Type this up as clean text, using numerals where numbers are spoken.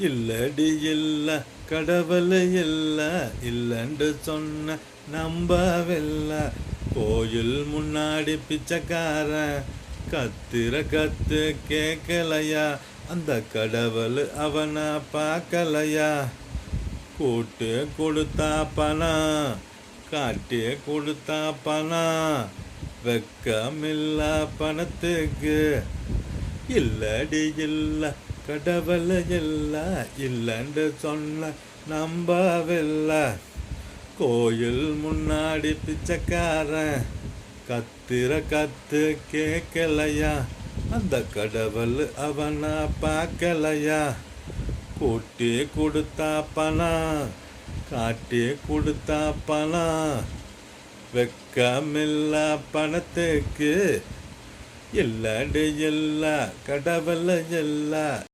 இல்லடி இல்ல கடவுள் இல்ல இல்லன்னு சொன்ன நம்பவில்ல. கோயில் முன்னாடி பிச்சைக்காரன் கத்துற கத்து கேட்கலையா? அந்த கடவுள் அவனை பார்க்கலையா? கூட்டு கொடுத்தா பணம், காட்டி கொடுத்தா பணம், வெக்கமில்ல பணத்துக்கு. இல்லடி இல்ல கடவுள் இல்ல இல்லன்னு சொன்ன நம்பவில்லை. கோயில் முன்னாடி பிச்சைக்காரன் கத்துற கத்து கேட்கலையா? அந்த கடவுள் அவனை பார்க்கலையா? கூட்டி கொடுத்தா பணம், காட்டி கொடுத்தா பணம், வெக்கமில்ல பணத்துக்கு. இல்லடி இல்ல கடவுள் இல்ல